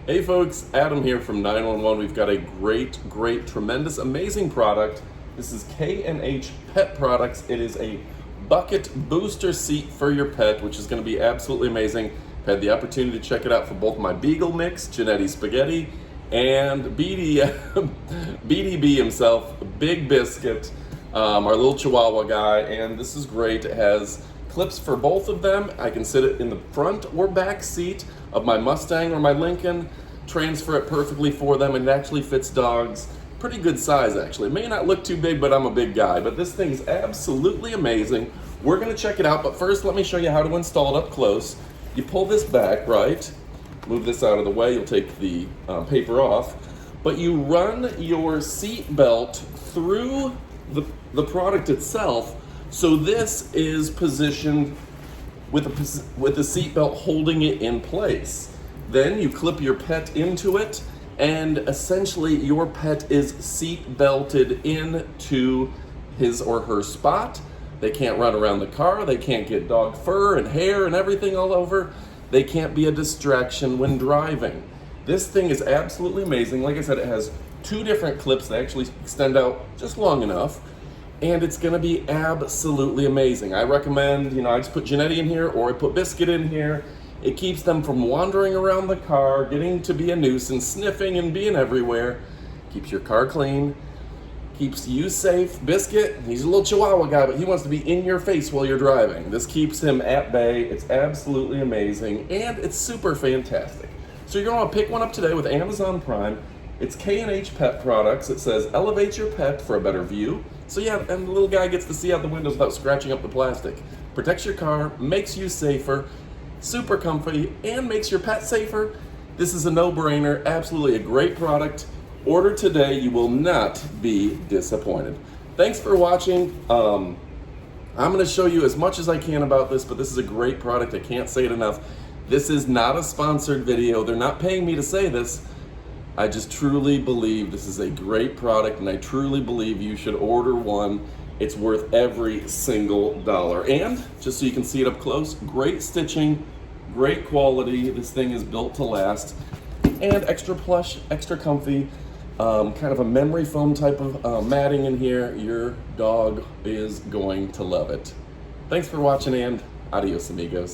Hey folks, Adam here from 911. We've got a great, tremendous, amazing product. This is K&H Pet Products. It is a bucket booster seat for your pet, which is going to be absolutely amazing. I've had the opportunity to check it out for both my Beagle mix, Genetti Spaghetti, and BDB himself, Big Biscuit, our little Chihuahua guy, and this is great. It has clips for both of them. I can sit it in the front or back seat of my Mustang or my Lincoln, transfer it perfectly for them, and it actually fits dogs. Pretty good size actually. It may not look too big, but I'm a big guy. But this thing is absolutely amazing. We're gonna check it out, but first let me show you how to install it up close. You pull this back, right? Move this out of the way, you'll take the paper off. But you run your seat belt through the product itself. So this is positioned with the seat belt holding it in place. Then you clip your pet into it, and essentially your pet is seat belted into his or her spot. They can't run around the car, they can't get dog fur and hair and everything all over. They can't be a distraction when driving. This thing is absolutely amazing. Like I said, it has two different clips that actually extend out just long enough. And it's gonna be absolutely amazing. I recommend, I just put Genetti in here or I put Biscuit in here. It keeps them from wandering around the car, getting to be a nuisance, sniffing and being everywhere. Keeps your car clean, keeps you safe. Biscuit, he's a little Chihuahua guy, but he wants to be in your face while you're driving. This keeps him at bay. It's absolutely amazing, and it's super fantastic. So you're gonna wanna pick one up today with Amazon Prime. It's K&H Pet Products. It says, elevate your pet for a better view. So yeah, and the little guy gets to see out the windows without scratching up the plastic. Protects your car, makes you safer, super comfy, and makes your pet safer. This is a no-brainer, absolutely a great product. Order today, you will not be disappointed. Thanks for watching. I'm gonna show you as much as I can about this, but this is a great product, I can't say it enough. This is not a sponsored video, they're not paying me to say this. I just truly believe this is a great product, and I truly believe you should order one. It's worth every single dollar. And just so you can see it up close, great stitching, great quality. This thing is built to last, and extra plush, extra comfy, kind of a memory foam type of matting in here. Your dog is going to love it. Thanks for watching, and adios amigos.